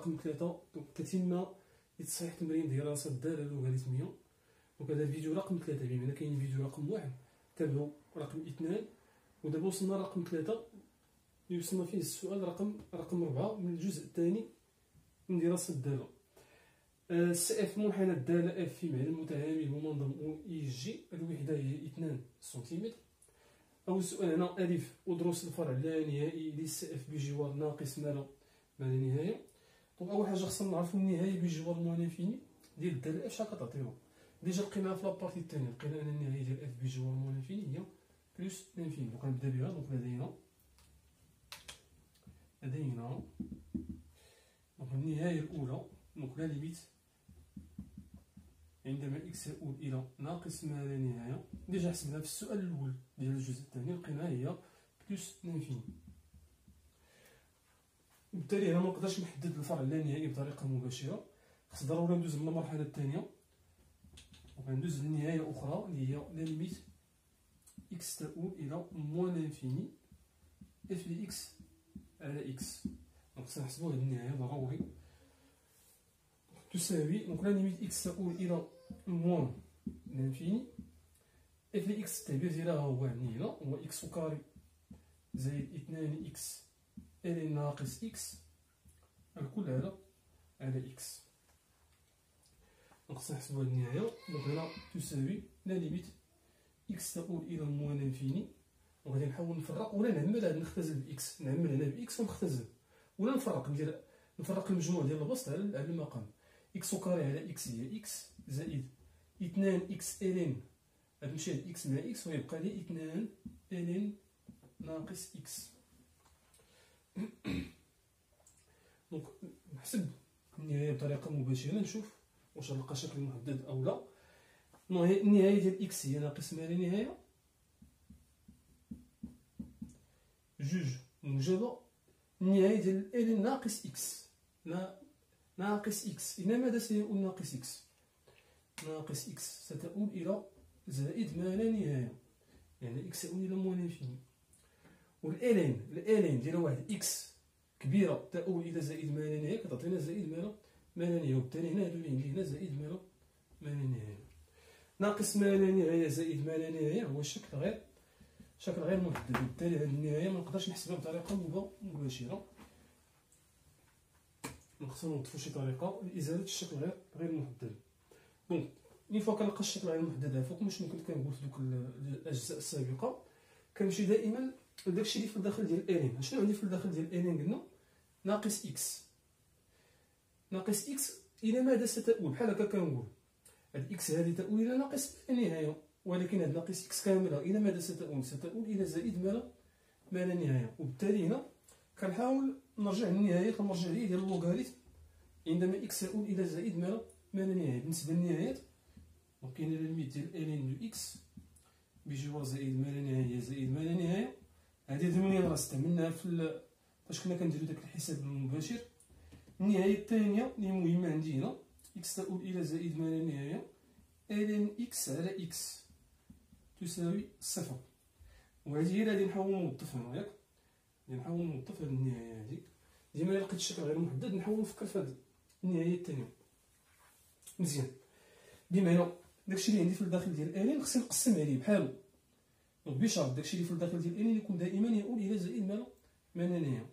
رقم 3 دونك كتم لتصحيح تمرين دراسة الدالة اللوغاريتمية. دونك هذا الفيديو رقم 3 بما أن كاين فيديو رقم 1 تابعو رقم 2 ودابا وصلنا رقم 3 يوصلنا فيه السؤال رقم 4 من الجزء الثاني من دراسة الدالة. السي اف منحنى الدالة اف في معلم متهامي المنظم او اي جي الوحدة هي 2 سنتيمتر. أول سؤال هنا ألف أدرس الفرع اللانهائي للسي اف بجوار ناقص ما لا نهاية. دونك أول حاجة خصنا نعرفو النهاية بجوار موان انفيني ديال الدالة اف شحال كتعطينا. ديجا لقيناها في لابارتي الثانية، لقينا أن النهاية ديال اف بجوار موان انفيني هي بلوس لانفيني. دونك غنبدا بها. دونك لدينا دونك النهاية الأولى دونك لا ليميت عندما اكس يؤول الى ناقص ما لا نهايه. ديجا حسبناها في السؤال الاول ديال الجزء الثاني لقيناها هي بلوس لانفيني. وبالتالي هنا منقدرش نحدد الفرع اللانهائي بطريقه مباشره، خص ضروري ندوز من المرحله الثانيه وغندوز للنهايه اخرى اللي هي لا ليميت اكس تؤول الى موان لانفيني اف دي اكس على اكس. دونك خصنا نحسبوا هاد النهايه ضروري تساوي دونك لا ليميت اكس تؤول الى موان لانفيني اف دي اكس التعبير ديالها هو عندي هنا هو اكس كاري زائد 2 اكس ال ناقص اكس الكل على اكس. دونك خصنا نحسبوا هاد النهايه. دونك هنا تساوي لا ليميت اكس تؤول الى موان لانفيني. وغادي نحاول نفرق ولا نعمل نختزل باكس، نعمل هنا باكس ونختزل، ولا نفرق المجموع ديال البسط على المقام. اكس كاري على اكس هي اكس زائد 2 اكس الين غتمشي هاد اكس مع اكس ويبقى لي 2 الين ناقص اكس. دونك نحسب النهايه بطريقه مباشره نشوف واش نلقى شكل محدد او لا. النهايه ديال اكس هي ناقص ما لا نهايه جوج موجبه النهايه ديال الين ناقص اكس ناقص اكس. إلى ماذا سيؤول ناقص اكس؟ ناقص اكس ستؤول إلى زائد ما لا نهاية، يعني اكس يؤول إلى موان انفيني. والالين ديال واحد اكس كبيرة تؤول إلى زائد ما لا نهاية كتعطينا زائد ما لا نهاية. وبالتالي هنا هادو اللي عندي هنا زائد ما لا نهاية. ناقص ما لا نهاية زائد ما لا نهاية هو شكل غير محدد. وبالتالي هاد النهاية منقدرش نحسبها بطريقة مباشرة. خصنا نوظفو شي طريقه لازاله الشكل غير محدد. دونك اون فوا كنلقى الشكل غير محدد عفاكم شنو كنت كنقول في دوك الاجزاء السابقه، كنمشي دائما لداكشي اللي في الداخل ديال الين. شنو عندي في الداخل ديال الين؟ قلنا ناقص اكس الى ماذا ستؤول؟ بحال هكا كنقول هاد اكس هذه تؤول الى ناقص النهايه، ولكن هاد ناقص اكس كامله الى ماذا ستؤول الى زائد ما لا نهايه. وبالتالي هنا كنحاول نرجع للنهايات المرجعيه ديال اللوغاريتم عندما اكس يؤول الى زائد ما لا نهايه. بالنسبه للنهايات دونك كاين ليميت ديال الين دو اكس بجوار زائد ما لا نهايه زائد ما لا نهايه. هذه ضمنيا راه استعملناها فاش كنا كنديرو داك الحساب المباشر. النهايه الثانيه اللي مهمه عندي هنا اكس تؤول الى زائد ما لا نهايه الين اكس على اكس تساوي صفر. وهذه هي اللي غادي نحاول نوظفها ياك، نحاول نوظف هاد النهايه هادي. ديما الا لقيت الشكل غير محدد نحاول نفكر في هاد النهايه الثانيه مزيان. بمعنى داكشي اللي عندي في الداخل ديال الين خصني نقسم عليه بحالو. دونك بشرط داكشي اللي في الداخل ديال الين يكون دائما يؤول الى زائد ما لا نهايه.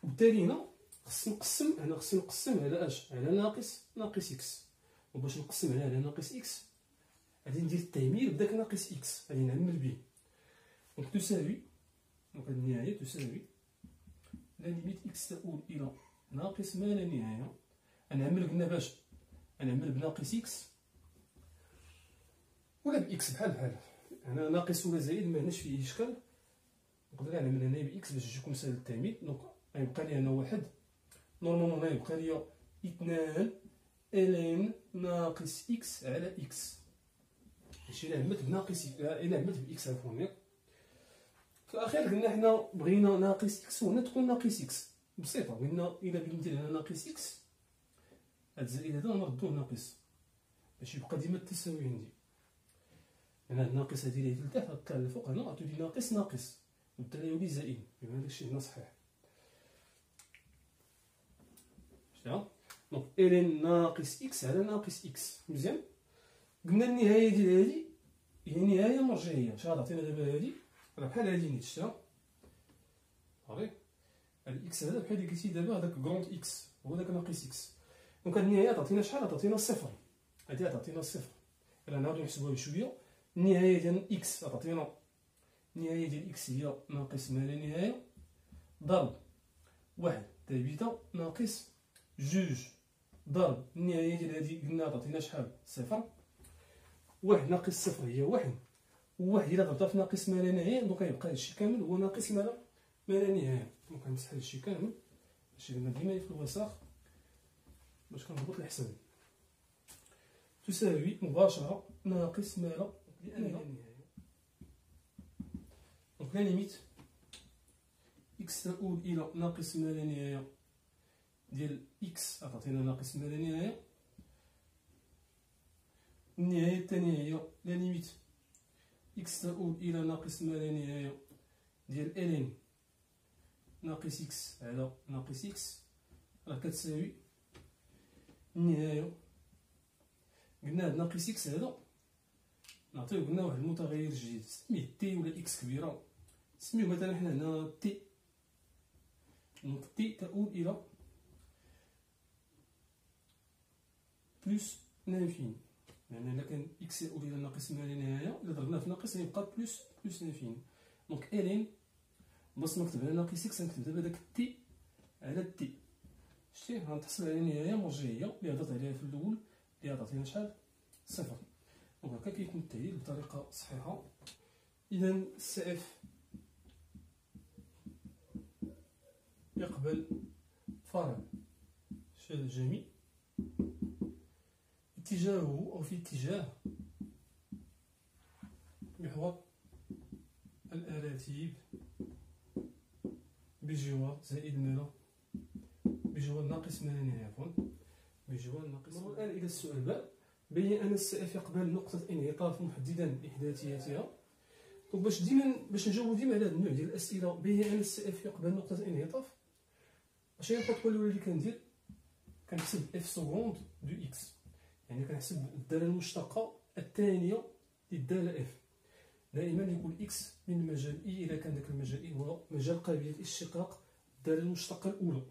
وبالتالي هنا خصني نقسم على اش؟ على ناقص اكس. وباش نقسم على ناقص اكس غادي ندير التعمير بداك ناقص اكس غادي نعمل به. دونك تساوي دونك هاد النهايه تساوي لا ليميت اكس تؤول الى ناقص ما لا نهايه. غنعمل قلنا باش غنعمل بناقص اكس ولا باكس بحال انا ناقص ولا زائد ما هناش فيه اشكال. نقدر نعمل هنا باكس باش يكون سهل التعميد. دونك غيبقى لي هنا واحد نورمالمون غيبقى لي 2 الين ناقص اكس على اكس. ماشي الا عملت بناقص الا عملت باكس عفوا ياك. في الاخير قلنا حنا بغينا ناقص اكس وهنا تكون ناقص اكس بسيطه. قلنا الا بغيت ندير هنا ناقص اكس هاد الزائد هذا نردوه ناقص باش يبقى ديما التساوي عندي. هنا هاد الناقص هادي اللي لتحت غطلع للفوق هنا غتولي ناقص وبالتالي يولي زائد. بما داكشي هنا صحيح. ياك. دونك إلين ناقص إكس على ناقص إكس. مزيان. قلنا النهاية ديال هادي هي نهاية مرجعية. اش غتعطينا دابا هادي؟ راه بحال هادي نيت شتيها صافي. هاد إكس هذا بحال اللي قلتي دابا هذاك كروند إكس هو داك ناقص إكس. دونك هاد النهاية تعطينا شحال؟ تعطينا صفر. هادي تعطينا صفر. إلا نعاودو نحسبوها بشوية. النهاية ديال إكس تعطينا النهاية ديال إكس هي ناقص ما لا نهاية ضرب واحد تابيتا ناقص جوج ضرب النهاية ديال هادي قلنا تعطينا شحال؟ صفر. واحد ناقص صفر هي واحد، وواحد إلا ضربتها في ناقص ما لا نهاية دونك غيبقى هادشي كامل هو ناقص ما لا نهاية. دونك غنمسح هادشي كامل هادشي درنا ديما في الوساخ باش كنضبط الحساب. تساوي مباشرة ناقص ما لا نهاية. دونك لا ليميت إكس تؤول إلى ناقص ما لا نهاية ديال إكس تعطينا ناقص ما لا نهاية. النهاية الثانية هي لا ليميت إكس تؤول إلى ناقص ما لا نهاية ديال إلين ناقص إكس على ناقص إكس راه كتساوي النهاية. قلنا هاد ناقص إكس هذا نعطيو قلنا واحد المتغير جديد سميه تي ولا إكس كبيرة، سميو مثلا حنا هنا تي. دونك تي تؤول إلى بلوس لانفيني، يعني إلا كان إكس يؤول إلى ناقص ما لا نهاية إلا ضربناه في ناقص غيبقى بلوس لانفيني. دونك إلين بلاص ما نكتب على ناقص إكس غنكتب دابا داك تي على تي. شتي غنتحصل على نهاية مرجعية اللي هضرت عليها في الأول اللي غتعطينا شحال؟ صفر. دونك هكا كيكون التحليل بطريقة صحيحة. إذا سي إف يقبل فرع شادة جميع اتجاهه أو في اتجاه محور الأراتيب بجوار زائد مالا بجوار ناقص ما لا نهاية عفوا بجوار ناقص. نمر الآن إلى السؤال باء. بين أن السي إف يقبل نقطة انعطاف محددا إحداثيتها. دونك باش نجاوبو ديما على هاد النوع ديال الأسئلة بين أن السي إف يقبل نقطة انعطاف، اش هي الخطوة الأولى اللي كندير؟ كنحسب إف سكوند دو إكس، يعني كنحسب الدالة المشتقة الثانية للدالة إف. دائما يكون إكس من مجال إي إذا كان داك المجال إي هو مجال قابلية اشتقاق الدالة المشتقة الأولى.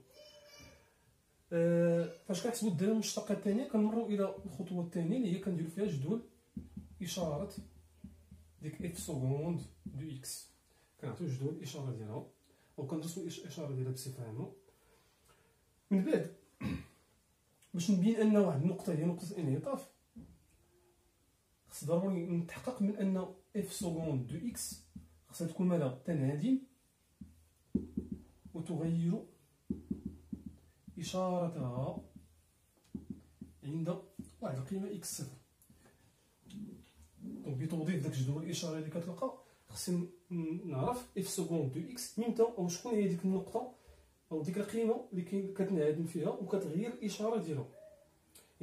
فاش كنحسبو الدالة المشتقة الثانية كنمرو إلى الخطوة الثانية اللي هي كنديرو فيها جدول إشارة ديك إف سكوند دو إكس. كنعطيو جدول الإشارة ديالها أو كندرسو الإشارة ديالها بصفة عامة. من بعد باش نبين أن واحد النقطة هي نقطة انعطاف خص ضروري نتحقق من أن إف سكوند دو إكس خصها تكون مالا تنعدم وتغير إشارتها عند واحد القيمة إكس صفر. دونك بتوظيف داك جدول الإشارة اللي كتلقى خصني نعرف إف سكوند دو إكس ميمتى أو شكون هي ديك النقطة أو ديك القيمة اللي كتنعدم فيها وكتغير الإشارة ديالها.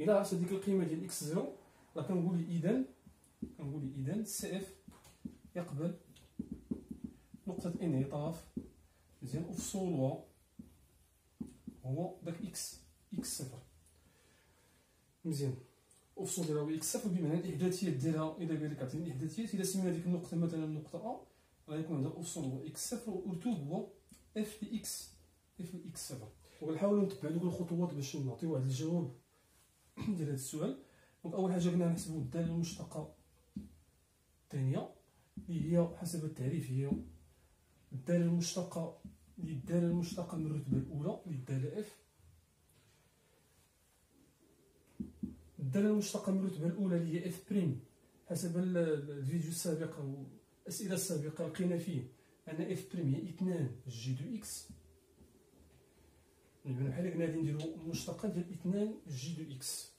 إلا عرفت ديك القيمة ديال إكس زيرو راه كنقول إذن سي إف يقبل نقطة انعطاف مزيان وفصولها هو داك إكس صفر. مزيان وفصول ديالها هو إكس صفر بمعنى الإحداثيات ديالها إلا قال لك عطيني الإحداثيات إلا سمينا ديك النقطة مثلا النقطة أ غيكون عندها الأفصول هو إكس صفر والرتوب هو إف لإكس صفر. وغنحاولو نتبع دوك الخطوات باش نعطيو واحد الجواب ديال هاد السؤال. دونك أول حاجة قلنا نحسبو الدالة المشتقة الثانية اللي هي حسب التعريف هي الدالة المشتقة للدالة المشتقة من الرتبة الأولى للدالة إف. الدالة المشتقة من الرتبة الأولى اللي هي إف بريم حسب الفيديو السابق أو الأسئلة السابقة لقينا فيه أن إف بريم هي 2 جي دو إكس. يعني بحال غادي نديرو المشتقة ديال 2 جي دو إكس.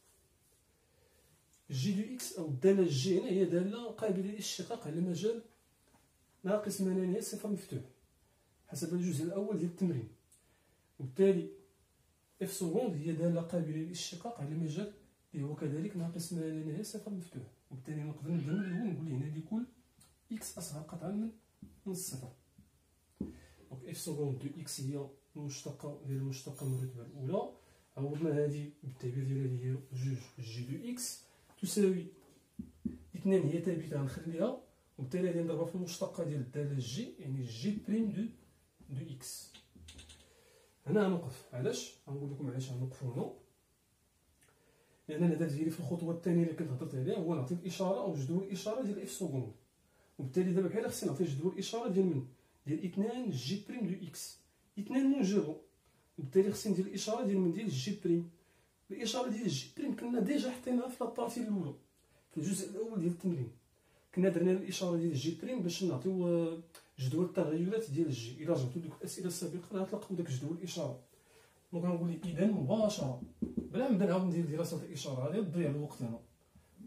جي دو إكس أو الدالة جي هنا هي دالة قابلة للاشتقاق على مجال ناقص ما لا نهاية صفر مفتوح حسب الجزء الأول ديال التمرين. وبالتالي إف سكوند هي دالة قابلة للاشتقاق على مجال اللي هو كذلك ناقص ما لا نهاية صفر مفتوح. وبالتالي نقدر نبدا من الأول نقول هنا لكل إكس أصغر قطعا من الصفر. دونك إف سكوند دو إكس هي المشتقة ديال المشتقة من الرتبة الأولى عوضنا هادي بالتعبير ديالها اللي هي جوج جي دو إكس تساوي 2 هي ثابتة غنخليها، وبالتالي غادي نضربها في المشتقة ديال الدالة جي، يعني جي بريم دو إكس. هنا غنوقف. علاش؟ غنقول لكم علاش غنوقفو هنا. لأن الهدف ديالي في الخطوة الثانية اللي كنت هضرت عليها هو نعطي الإشارة أو جدول الإشارة ديال إف سكوند، وبالتالي دابا بحال خصني نعطي جدول الإشارة ديال من؟ ديال 2 جي بريم دو إكس. 2 موجبة، وبالتالي خصني ندير الإشارة ديال من؟ ديال جي بريم. الإشارة ديال جي بريم كنا ديجا حطيناها في لابارتي الأولى في الجزء الأول ديال التمرين. كنا درنا الإشارة ديال جي بريم باش نعطيو جدول التغيرات ديال جي. إلا رجعتو لدوك الأسئلة السابقة غتلقاو داك جدول الإشارة. دونك غنقول لي إذا مباشرة بلا ما نبدا نعاود ندير دراسة الإشارة، غادي تضيع الوقت هنا.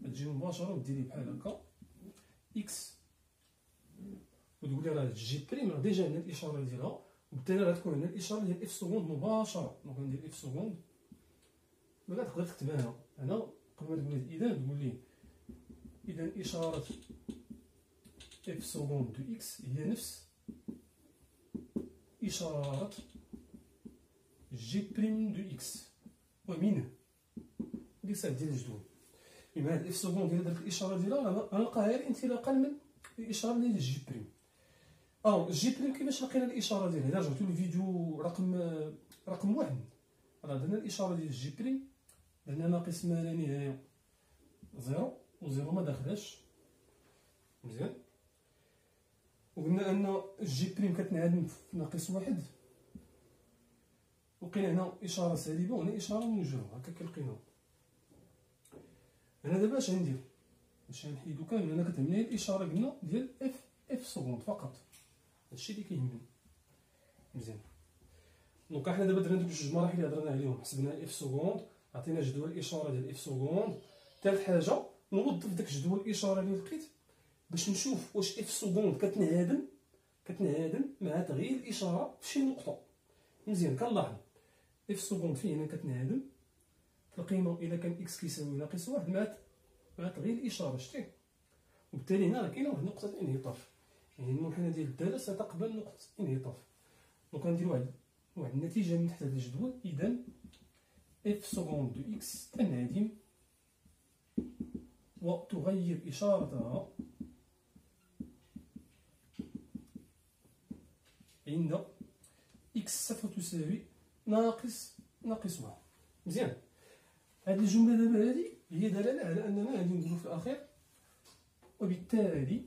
تجي مباشرة وديري بحال هكا إكس، وتقول لي راه جي بريم راه ديجا عندنا الإشارة ديالها، وبالتالي غتكون عندنا الإشارة ديال إف سكوند مباشرة. دونك غندير إف سكوند، ولا تقدر تكتبها هنا قبل ما تقول لي إذا، تقول لي إذا إشارة إف سكوند دو إكس هي نفس إشارة جي بريم دو إكس ومنه اللي صافي ديال الجدول. بما هاد إف سكوند ديال داك الإشارة ديالها غنلقاها غير انطلاقا من الإشارة ديال جي بريم. جي بريم كيفاش لقينا الإشارة ديالها؟ إلا رجعتو للفيديو رقم 1 راه درنا الإشارة ديال جي بريم، درنا ناقص ما لا نهاية زيرو، وزيرو ما داخلاش مزيان، وقلنا أن جي بريم كتنعدم في ناقص واحد، وقينا هنا إشارة سالبة وهنا إشارة موجبة. هكا كنلقيناهم. هنا دابا اش غندير؟ باش نحيدو كامل. أنا كتهمني الإشارة قلنا ديال إف سكوند فقط، هادشي اللي كيهمني مزيان. دونك حنا دابا درنا دوك جوج مراحل اللي هضرنا عليهم، حسبنا إف سكوند، عطينا جدول الإشارة ديال إف سكوند. ثالث حاجة نوظف داك جدول الإشارة اللي لقيت باش نشوف واش إف سكوند كتنعدم مع تغيير الإشارة في شي نقطة. مزيان، كنلاحظ إف سكوند فيه هنا كتنعدم في القيمة إلا كان إكس كيساوي ناقص واحد مع تغيير الإشارة، شتي؟ وبالتالي هنا راه كاينة واحد نقطة انعطاف، يعني المنحنى ديال الدالة ستقبل نقطة انعطاف. دونك غندير واحد النتيجة من تحت هذا الجدول. إذا إف سكوند دو إكس تنعدم وتغير إشارتها عند إكس سوف تساوي ناقص واحد. مزيان، هذه الجملة دابا هذه هي دلالة على أننا غادي نقولو في الأخير وبالتالي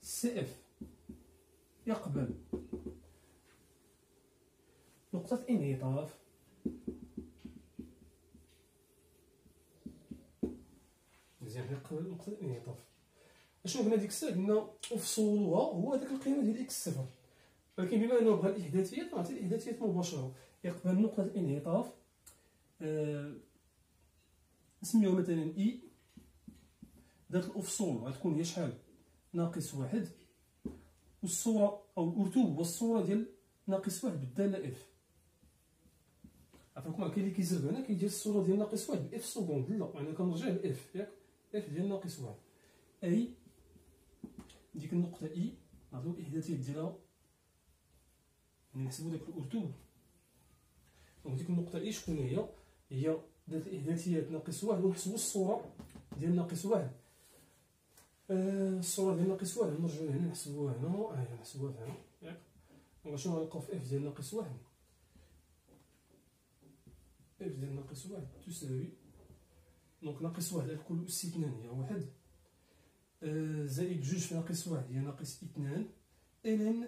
سي إف يقبل نقطة انعطاف مزيان، يقبل نقطة انعطاف. اشنو قلنا ديك الساعة؟ قلنا افصولها هو هذيك القيمة ديال إكس صفر، ولكن بما أنه بغى الإحداثيات نعطي الإحداثيات مباشرة. يقبل نقطة الانعطاف نسميوها مثلا إي، ذات الأفصول غتكون هي شحال؟ ناقص واحد، والصورة أو الأرتوب هو الصورة ديال ناقص واحد بالدالة إف. عفاكم كاين اللي كيزرب هنا كيدير الصورة ديال ناقص واحد بإف سكوند، لا أنا كنرجع لإف، ياك؟ إف ديال ناقص واحد، أي ديك النقطة إي نعطيو الإحداثيات ديالها، يعني نحسبو داك الأرتوب. دونك ديك النقطة إي شكون هي؟ هي ذات الإحداثيات ناقص واحد، ونحسبو الصورة ديال ناقص واحد. الصورة ديال ناقص واحد نرجعو هنا نحسبوها هنا، نحسبوها هنا، ياك؟ دونك شنو غنلقاو في إف ديال ناقص واحد؟ إف ديال ناقص واحد تساوي، دونك ناقص واحد على كل أس 2 هي واحد، زائد جوج في ناقص واحد هي ناقص 2 إلين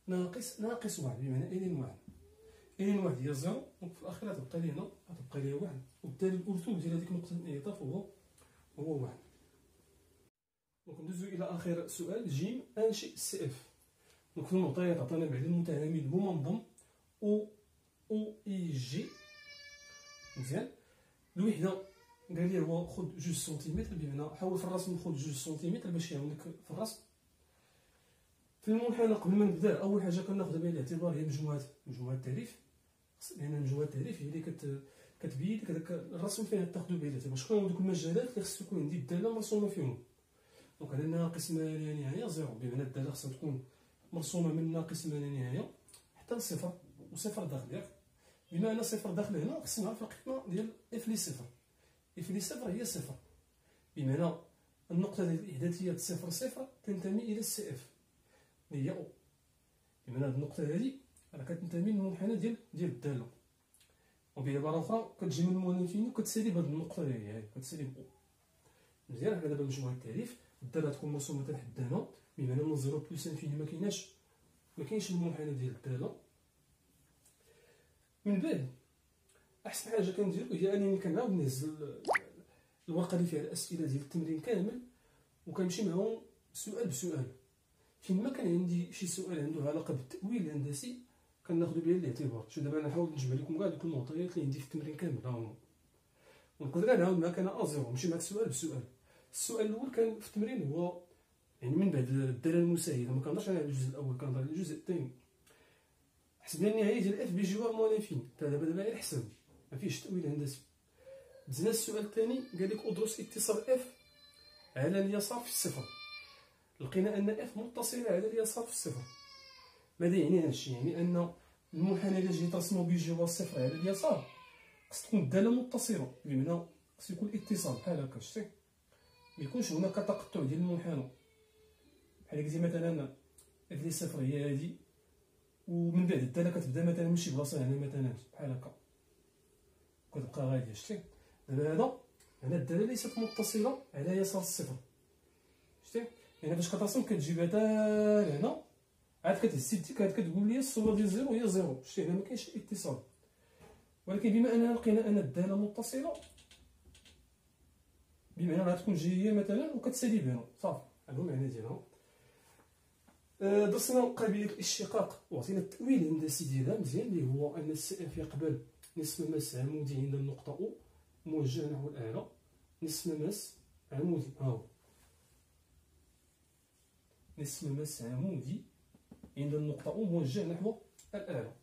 ناقص واحد، بمعنى إلين واحد. إلين واحد هي زيرو، دونك في الأخير غتبقى لي هنا غتبقى لي واحد، وبالتالي الأرتوب ديال هذيك نقطة الانعطاف هو واحد. دونك ندوزو إلى آخر سؤال، جيم أنشئ سي إف. دونك في المعطيات عطانا بعد المتهامين المنظم أو إي جي. مزيان، الوحدة قال لي هو خذ 2 سنتيمتر، بمعنى حاول في الرسم خذ 2 سنتيمتر باش يعاونك في الرسم. في المنحنى قبل ما نبدا أول حاجة كناخذها بعين الاعتبار هي مجموعة التعريف، لأن مجموعة التعريف هي اللي كتبين لك هذاك الرسم فين تاخذو بعين الاعتبار. شكون هما دوك المجالات اللي خص يكون عندي الدالة مرسومة فيهم؟ دونك هذا ناقص ما لا نهاية زيرو، بمعنى الدالة خصها تكون مرسومة من ناقص ما لا نهاية حتى لصفر، وصفر داخل، ياك؟ بما ان صفر داخل هنا خصنا نعرف القيمه ديال اف لي صفر. اف لي صفر هي صفر، بمعنى النقطه ديال الاحداثيه صفر صفر تنتمي الى السي اف اللي هي او، بمعنى هاد النقطه هادي راه كتنتمي للمنحنى ديال الداله، وبعباره اخرى كتجي من المون انفيني وكتسالي بهاد النقطه هي كتسالي ب او. مزيان. حنا دابا مجموع التعريف الداله تكون مرسومه لحد هنا، بمعنى من 0 بلس انفيني ما كاينش المنحنى ديال الداله. من بعد احسن حاجه كنديرو هي انني كنعاود نهز الورقه اللي فيها الاسئله ديال التمرين كامل وكنمشي معاهم سؤال بسؤال. فين ما كان عندي شي سؤال عنده علاقه بالتاويل الهندسي كناخذ به الاعتبار. شوف دابا انا نحاول نجمع لكم كاع دوك المعطيات اللي عندي في التمرين كامل ها هما، ونقدر كاع نعاود معاك انا ازيرو نمشي معاك سؤال بسؤال. السؤال الاول كان في التمرين هو يعني من بعد الداله المساعده، ما كنهضرش على الجزء الاول كنهضر على الجزء الثاني. حسب لي النهايه ديال اف بجوار موان انفيني. دابا غير حساب ما فيهش تاويل هندسي. دزنا السؤال الثاني قال لك ادرس اتصال اف على اليسار في الصفر. لقينا ان اف متصله على اليسار في الصفر. ماذا يعني هذا الشيء؟ يعني ان المنحنى اللي جيت رسمه بجوار الصفر على اليسار خص تكون الداله متصله، بمعنى خص يكون الاتصال بحال هكا. شتي ما يكونش هناك تقطع ديال المنحنى، بحال قلتي مثلا اف لي صفر هي هذه، ومن بعد الداله كتبدا مثلا من شي بلاصه هنا مثلا بحال هكا كتبقى غاديه. شتي دابا هنا الداله ليست متصله على يسار الصفر. شتي يعني فاش كترسم كتجيب هذا لهنا عاد كتهز يديك عاد كتقول لي الصوره ديال زيرو هي زيرو. شتي هنا ما كاينش اتصال، ولكن بما اننا لقينا ان الداله متصله بمعنى غتكون جايه مثلا وكتسالي بينهم صافي. هذا هو المعنى ديالها. درسنا قابليه الاشتقاق وعطينا التاويل الهندسي ديالها مزيان، اللي هو ان السي اف يقبل نصف مماس عمودي عند النقطه او موجه نحو الاعلى. نصف مماس عمودي ها هو، نصف مماس عمودي عند النقطه او موجه نحو الاعلى.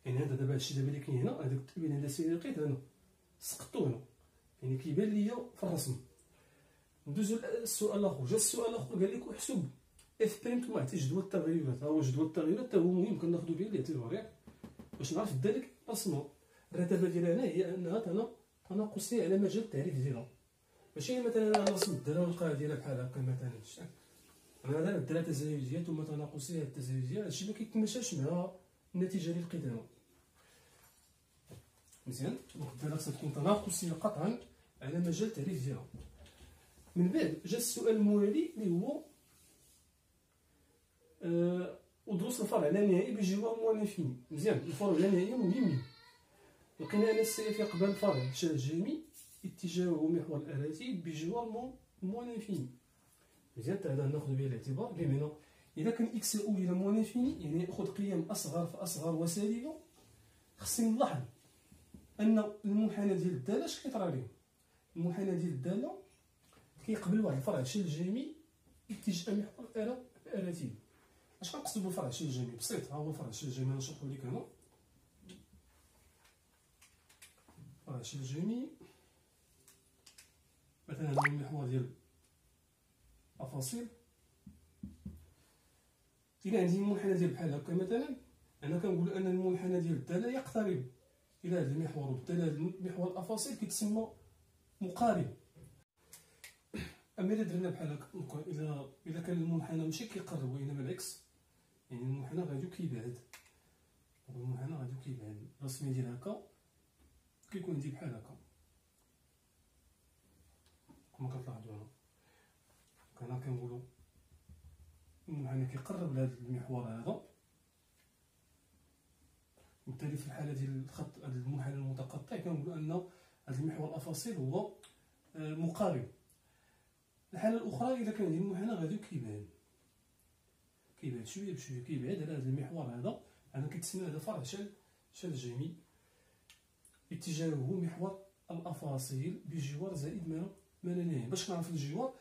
يعني هذا دابا هادشي دابا اللي كاين هنا، هذاك التاويل الهندسي اللي لقيت هنا سقطو هنا، يعني كيبان ليا في الرسم. ندوزو للسؤال الاخر. جا السؤال الاخر قال لك احسب اف بريم واحد جدول التغيرات. ها هو جدول التغيرات حتى هو مهم كناخذو به الاعتبار ياك باش نعرف الداله رسمها. الرتبه ديالها هنا هي انها تناقصيه على مجال التعريف ديالها، ماشي مثلا انا نرسم الداله ونلقاها ديالها بحال هكا مثلا. انا هذا الداله تزايديه ثم تناقصيه التزايديه، هادشي ما كيتماشاش مع النتيجه اللي لقيت هنا. مزيان. دونك الداله خصها تكون تناقصيه قطعا على مجال التعريف ديالها. من بعد جا السؤال الموالي اللي هو ودروس الفرع اللانهائي بجوار موان انفيني. مزيان. الفرع اللانهائي مهمين. لقينا ان السي اف يقبل الفرع شال جيمي اتجاهه محور الاراتي بجوار موان انفيني. مزيان. هذا ناخذ به الاعتبار، بمعنى اذا كان اكس يؤول الى موان انفيني يعني ياخذ قيم اصغر فاصغر وسالبه، خصني نلاحظ ان المنحنى ديال الداله اش كيطرى ليه. المنحنى ديال الداله كيقبل واحد الفرع شال جيمي اتجاه محور الاراتي. اش كنقصدو بالفرع شال جيمي؟ بسيط. ها هو الفرع شال جيمي نشرحو لك هنا. فرع شال جيمي مثلا هذا المحور ديال افاصيل. الى عندي المنحنى ديال بحال هكا مثلا، انا كنقول ان المنحنى ديال الداله يقترب الى هذا المحور، وبالتالي هذا المحور الافاصيل كيتسمى مقارب. اما الا درنا بحال هكا اذا كان المنحنى ماشي كيقرب وانما العكس، يعني المنحنى غادي كيبعد، المنحنى غادي كيبعد. الرسميه ديال هكا كيكون عندي بحال هكا كما كتلاحظوا هنا. هنا كنقولوا المنحنى كيقرب لهذا المحور هذا، وبالتالي في الحاله ديال الخط هذا المنحنى المتقطع كنقولوا ان هذا المحور الافاصيل هو مقارب. الحاله الاخرى اذا كان عندي المنحنى غادي كيبعد شويه بشويه، كيبعد على هذا المحور هذا. انا كيتسمى هذا فرع شال جيمي اتجاهه محور الافاصيل بجوار زائد ما لا نهايه. باش كنعرف الجوار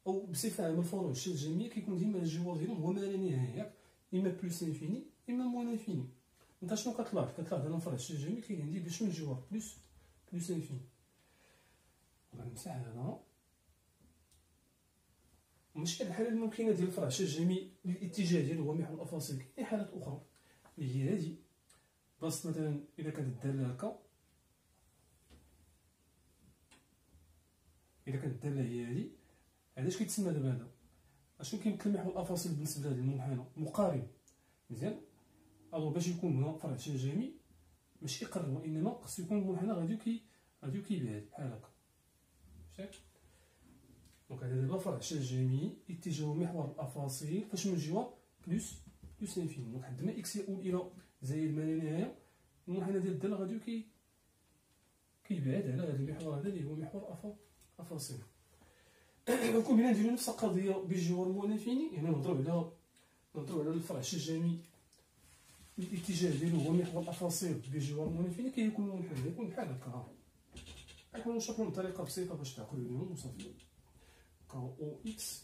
او بصفه عامه الفروع الشال الجيميه كيكون ديما الجوار ديالهم هو ما لا نهايه، ياك اما بلس انفيني اما موان انفيني. انت شنو كتلاحظ انا فرع الشال الجيمي كاين عندي باش من الجوار بلس انفيني. غنمسح هذا. ماشي الحاله الممكنه ديال الفرع الشال الجيمي الاتجاه ديالو هو محور الافاصيل. كاين حالات اخرى اللي هي هذه بلاصه مثلا الا كانت الداله هكا، الا كانت الداله هي هادي، هذا اش كيتسمى دابا؟ هذا اشنو كيمثل محور الافاصيل بالنسبه لهذا المنحنى؟ مقارب. مزيان. الو باش يكون هنا فرع شبه جامي ماشي يقرب، وانما خصو يكون المنحنى غادي كيبعد بحال هكا. شتي؟ دونك هذا دابا فرع شبه جامي اتجاه محور الافاصيل فاش من جهه بلس انفيني. دونك حد ما اكس يؤول الى زائد ما لا نهايه، المنحنى ديال الداله غادي كيبعد على هذا المحور هذا اللي هو محور افاصيل. دونك بغينا نديرو نفس القضيه بجوار المنافيني، يعني نهضرو على الفرع الشجامي الاتجاه ديالو هو محور الافاصيل بجوار المنافيني، كيكون المنحنى يكون بحال هكا. نحاول نشرحو بطريقه بسيطه باش تعقلوا اليوم وصافي. او اكس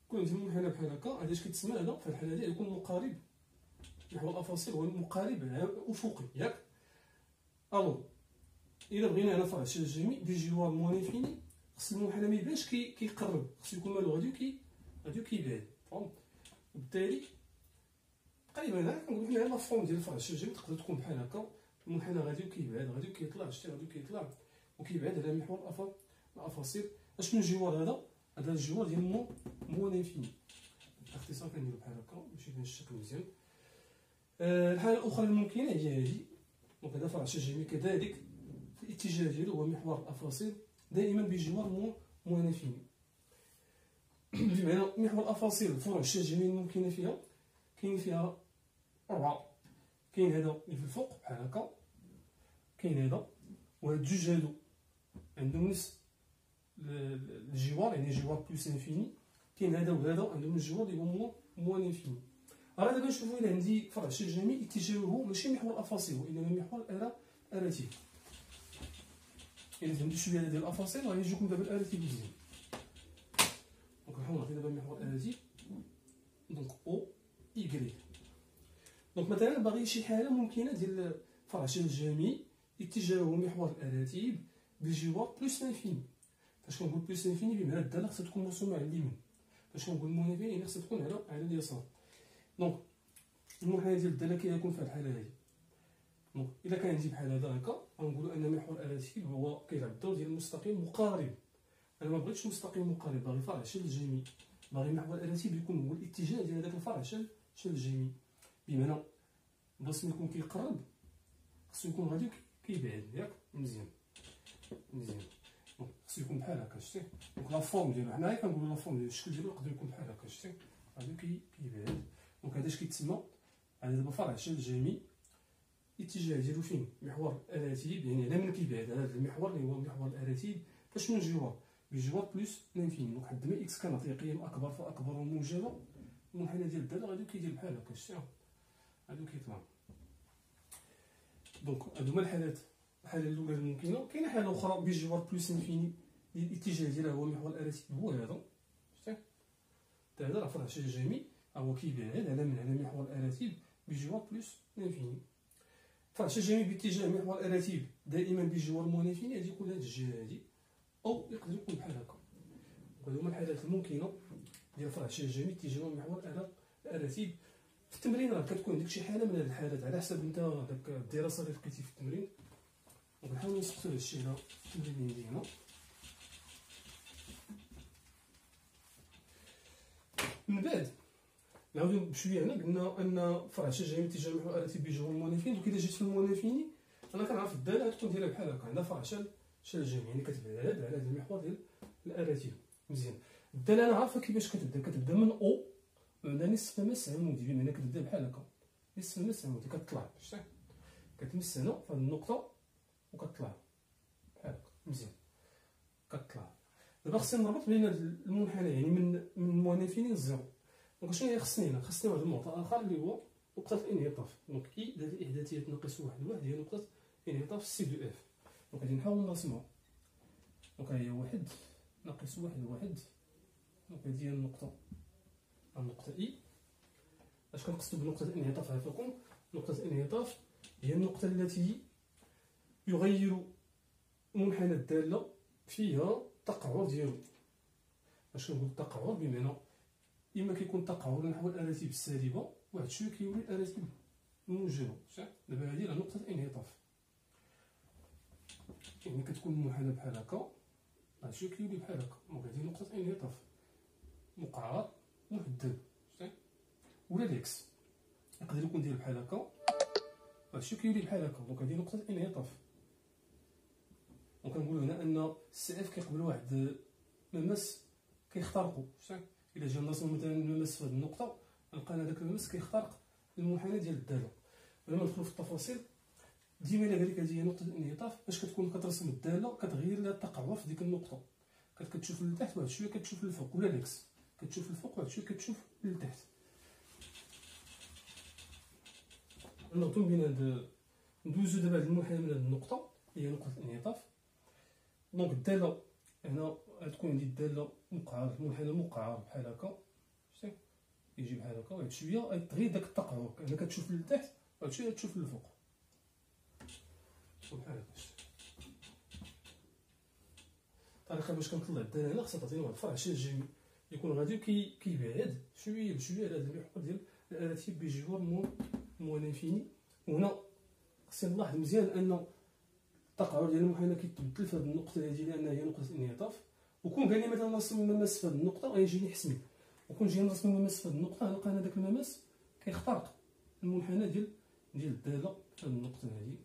كون عندي المنحنى بحال هكا، هذا اش كيتسمى؟ هذا في الحاله هذه يكون مقارب. محور الافاصيل هو مقارب افقي، ياك؟ الو الا بغينا هنا فرع شجامي بجوار المنافيني، خص المنحنى ما يبانش كيقرب، خصو يكون مالو غادي كيبعد. فهمت؟ وبالتالي تقريبا هنا كنقولو حنا لا فورم ديال الفرع الشجامي تقدر تكون بحال هكا، المنحنى غادي كيبعد غادي كيطلع، شتي؟ غادي كيطلع وكيبعد على محور الافاصيل. اش من جوار هذا الجوار ديال منافيني. باختصار كنديرو بحال هكا باش يبان الشكل مزيان. الحاله الاخرى الممكنه هي هذه. دونك هذا فرع شجامي كذلك في الاتجاه ديالو هو محور الافاصيل دائما بجوار منافيني. بمعنى محور الافاصيل الفروع الشجاميه الممكنه فيها كاين فيها 4. كاين هذا اللي في الفوق بحال هكا، كاين هذا، وهاد جوج هادو عندهم نفس الجوار، يعني جوار بلوس انفيني. كاين هذا وهذا عندهم الجوار اللي هو موان انفيني. راه دابا نشوفو الى عندي فرع شجامي اتجاهه ماشي محور الافاصيل وانما محور الاراتيب. الا فهمتوا شويه ديال الافاصيل غادي يجيكم دابا الاراتيب مزيان. دونك نحاول نعطي دابا محور الاراتيب. دونك او ايكغيك. دونك مثلا باغي شي حاله ممكنه ديال فرع شجامي اتجاهه محور الاراتيب بجوار بلوس انفيني. فاش كنقول بلوس انفيني بمعنى الداله خصها تكون مرسومه على اليمين، فاش كنقول منافين يعني خصها تكون على اليسار. دونك المنحنى ديال الداله كيكون في الحاله هذه. دونك الا كان عندي بحال هذا هكا غنقولوا ان محور الاراتيب هو كيلعب الدور ديال المستقيم مقارب. انا ما بغيتش مستقيم مقارب، باغي فرع شجامي، باغي محور الاراتيب يكون هو الاتجاه ديال هذاك الفرع شجامي، بمعنى بلاصه ما يكون كيقرب خصو يكون غادي كيبعد، ياك؟ مزيان. خصو يكون بحال هكا، شتي؟ دونك لا فورم ديالو حنايا كنقولوا لا فورم ديال الشكل ديالو يقدر يكون بحال هكا، شتي؟ غادي كيبعد. دونك هذا اش كيتسمى؟ هذا دابا فرع شجامي الاتجاه ديالو فين؟ محور الاراتيب، يعني على من كيبعد على هذا المحور اللي هو محور الاراتيب فاش من جوار بجوار بلوس لانفيني. دونك حد ما اكس كنعطي قيم اكبر فاكبر وموجبه، المنحنى ديال الداله غادي كيدير بحال هكا، شتي؟ غادي كيطلع. دونك هادو هما الحالات. الحاله الاولى الممكنه. كاينه حاله اخرى بجوار بلوس انفيني الاتجاه ديالها هو محور الاراتيب هو هذا، شتي؟ هذا راه فرع شجامي هو كيبعد على محور الاراتيب بجوار بلوس انفيني. فرع شجامي باتجاه محور الاراتيب دائما بجوار منافين غادي يكون هاد الجهه هادي، او يقدر يكون بحال هكا. هادو هما الحالات الممكنه ديال فرع شجامي اتجاه محور الاراتيب. في التمرين راه كتكون عندك شي حاله من هاد الحالات على حسب انت داك الدراسه اللي لقيتي في التمرين. ونحاول نسقسو هادشي هنا في التمرين ديالنا. من بعد نعاودو بشويه هنا قلنا ان فرع شجامي اتجاه محور الاراتيب بجوار المنافين. دونك الا جيت في المنافيني انا كنعرف الداله تكون دايره بحال هكا، عندها فرع شجامي يعني كتبعد على هذا المحور ديال الاراتيب. مزيان. الداله انا عارفه كيفاش كتبدا من او عندها نصف مس عمودي، بمعنى كتبدا بحال هكا نصف مس عمودي كتطلع، شتي؟ كتمس هنا في هذه النقطه وكتطلع بحال هكا. مزيان. كتطلع. دابا خصني نربط بين المنحنى يعني من المنافين للزيرو. دونك شنو هي خصني هنا؟ خصني واحد النقطه اخر اللي هو نقطه الانعطاف. دونك اي ذات الاحداثيات ناقص واحد هي نقطه انعطاف سي دو اف. دونك غادي نحاول نرسمها. دونك ها هي واحد ناقص واحد. دونك هذه هي النقطه اي. اش كنقصدو بنقطه الانعطاف؟ عافاكم، نقطه الانعطاف هي النقطه التي يغير منحنى الداله فيها التقعر ديالو. اش كنقول التقعر؟ بمعنى اما كيكون تقعر نحو الاراتب السالبه، واحد شويه كيولي الاراتب الموجبه. دابا هذه راه نقطه الانعطاف، يعني كتكون المحاله بحال هكا، واحد شويه كيولي بحال هكا، دونك هذه نقطه انعطاف مقعر محدد. ولا العكس يقدر يكون داير بحال هكا، واحد شويه كيولي بحال هكا، دونك هذه نقطه الانعطاف. وكنقولوا هنا ان السقف كيقبل واحد ممس كيخترقوا. الا جا نرسمو مثلا الممس في هذه النقطه، نلقى هذاك الممس كيخترق المنحنى ديال الداله. بلا ما ندخلو في التفاصيل، ديما الا قال لك هذه هي نقطه الانعطاف، باش كتكون كترسم الداله كتغير لها التقعر في ديك النقطه، كتشوف لتحت واحد شويه كتشوف للفوق، ولا العكس كتشوف للفوق واحد شويه كتشوف لتحت. نوضو بين هاد، ندوزو دابا هاد المنحنى من هاد النقطه هي نقطه الانعطاف. دونك الداله هنا غتكون عندي الداله مقعر، المنحنى مقعر بحال هكا، شتي يجي بحال هكا، واحد شويه غيتغير داك التقعر، هنا كتشوف لتحت واحد شويه تشوف للفوق بحال هكا. الطريقه باش كنطلع الداله هنا خصها تعطيني واحد الفرع شاجي يكون غادي وكيبعد شويه بشويه على هاد المحور ديال الاراتب بجوار مو انفيني. وهنا خصني نلاحظ مزيان ان التقعر ديال المنحنى كيتبدل في هذه النقطه هذه لانها هي نقطه الانعطاف. وكون قال لي مثلا نرسم الممس في هذه النقطه غيجيني حسمي، وكون جينا نرسم الممس في هذه النقطه غنلقى انا داك الممس كيخترق المنحنى ديال الداله في هذه النقطه هذه،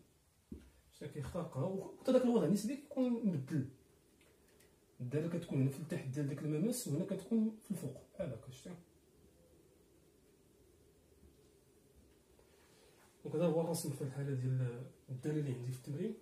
كيخترقها. وحتى داك الوضع النسبي كيكون مبدل، الداله كتكون هنا في التحت ديال داك الممس، وهنا كتكون في الفوق بحال هكا. شتي دونك هذا هو الرسم في الحاله ديال الداله اللي عندي في التمرين.